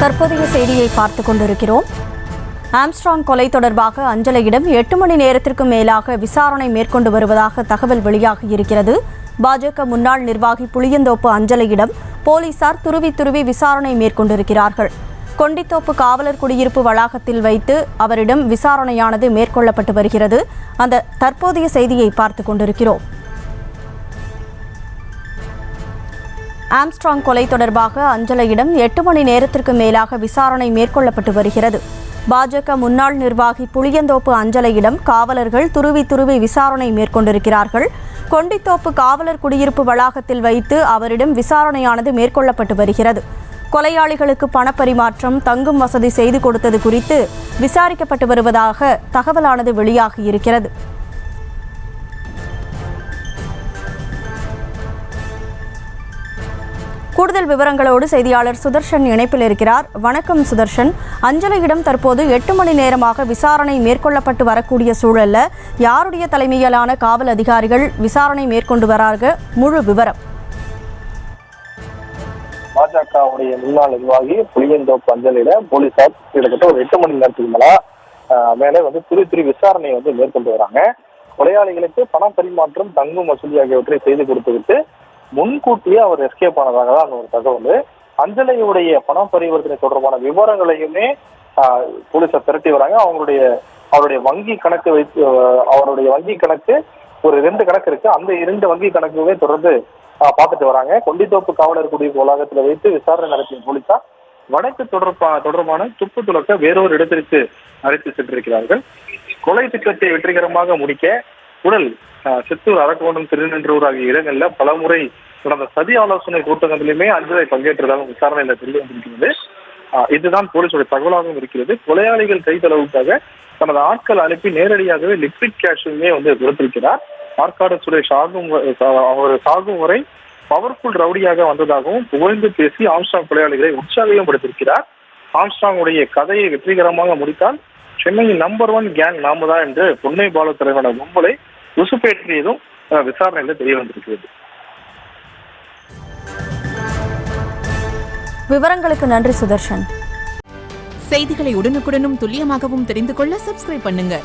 தற்போதைய செய்தியை பார்த்துக் கொண்டிருக்கிறோம். ஆம்ஸ்ட்ராங் கொலை தொடர்பாக அஞ்சலையிடம் 8 மணி நேரத்திற்கும் மேலாக விசாரணை மேற்கொண்டு வருவதாக தகவல் வெளியாகியிருக்கிறது. பாஜக முன்னாள் நிர்வாகி புளியந்தோப்பு அஞ்சலையிடம் போலீசார் துருவி விசாரணை மேற்கொண்டிருக்கிறார்கள். கொண்டித்தோப்பு காவலர் குடியிருப்பு வளாகத்தில் வைத்து அவரிடம் விசாரணையானது மேற்கொள்ளப்பட்டு வருகிறது. அந்த தற்போதைய செய்தியை பார்த்துக் கொண்டிருக்கிறோம். ஆம்ஸ்ட்ராங் கொலை தொடர்பாக அஞ்சலையிடம் 8 மணி நேரத்திற்கு மேலாக விசாரணை மேற்கொள்ளப்பட்டு வருகிறது. பாஜக முன்னாள் நிர்வாகி புளியந்தோப்பு அஞ்சலையிடம் காவலர்கள் துருவி விசாரணை மேற்கொண்டிருக்கிறார்கள். கொண்டித்தோப்பு காவலர் குடியிருப்பு வளாகத்தில் வைத்து அவரிடம் விசாரணையானது மேற்கொள்ளப்பட்டு வருகிறது. கொலையாளிகளுக்கு பணப்பரிமாற்றம், தங்கும் வசதி செய்து கொடுத்தது குறித்து விசாரிக்கப்பட்டு வருவதாக தகவலானது வெளியாகியிருக்கிறது. கூடுதல் விவரங்களோடு செய்தியாளர் சுதர்ஷன் இணைப்பில் இருக்கிறார். வணக்கம் சுதர்ஷன். அஞ்சலையிடம் தற்போது 8 மணி நேரமாக விசாரணை மேற்கொள்ளப்பட்டு வரக்கூடிய சூழல்ல யாருடைய தலைமையிலான காவல் அதிகாரிகள் விசாரணை மேற்கொண்டு வராங்க? முழு விவரம். பாஜகவுடைய முன்னாள் நிர்வாகி புளியந்தோப்பு அஞ்சலிடம் போலீசார் கிட்டத்தட்ட ஒரு 8 மணி நேரத்துக்கு மேலே துரி விசாரணை மேற்கொண்டு வராங்க. கொலையாளிகளுக்கு பண பரிமாற்றம், தங்கும் வசதி ஆகியவற்றை செய்து கொடுத்துவிட்டு முன்கூட்டியே அவர் எஸ்கேப் ஆனதாக தான் ஒரு தகவல். அஞ்சலையுடைய பண பரிவர்த்தனை தொடர்பான விவரங்களையுமே போலீசார் திரட்டி வராங்க. அவருடைய வங்கி கணக்கு வைத்து அவருடைய வங்கி கணக்கு ஒரு 2 கணக்கு இருக்கு. அந்த 2 வங்கி கணக்குமே தொடர்ந்து பார்த்துட்டு வராங்க. கொண்டித்தோப்பு காவலர் குடியிருப்பு வளாகத்தில் வைத்து விசாரணை நடத்திய போலீசார் வழக்கு தொடர்பான துப்பு துளக்க வேறொரு இடத்திற்கு அழைத்து சென்றிருக்கிறார்கள். கொலை திட்டத்தை வெற்றிகரமாக முடிக்க உடல் சித்தூர், அரக்கோணம், திருநென்றூர் ஆகிய இடங்களில் பலமுறை நடந்த சதி ஆலோசனை கூட்டங்களிலுமே அஞ்சலை பங்கேற்றதாக விசாரணையில தெரிய வந்திருக்கிறது. இதுதான் போலீஸுடைய தகவலாகவும் இருக்கிறது. கொலையாளிகள் கைத்தளவுக்காக தனது ஆட்கள் அனுப்பி நேரடியாகவே லிக்விட் கேஷுமே கொடுத்திருக்கிறார். ஆற்காடு சுரேஷ் அவர் சாகும் வரை பவர்ஃபுல் ரவுடியாக வந்ததாகவும் புகழ்ந்து பேசி ஆம்ஸ்ட்ராங் கொலையாளிகளை உற்சாகம் படுத்திருக்கிறார். ஆம்ஸ்ட்ராங் உடைய கதையை வெற்றிகரமாக முடித்தால் சென்னையின் நம்பர் 1 கேங் நாமதான் என்று பொன்னை பாலு தலைவரான கும்பலை உசுப்பேற்றியதும் விசாரணையில தெரிய வந்திருக்கிறது. விவரங்களுக்கு நன்றி சுதர்ஷன். செய்திகளை உடனுக்குடனும் துல்லியமாகவும் தெரிந்து கொள்ள சப்ஸ்கிரைப் பண்ணுங்க.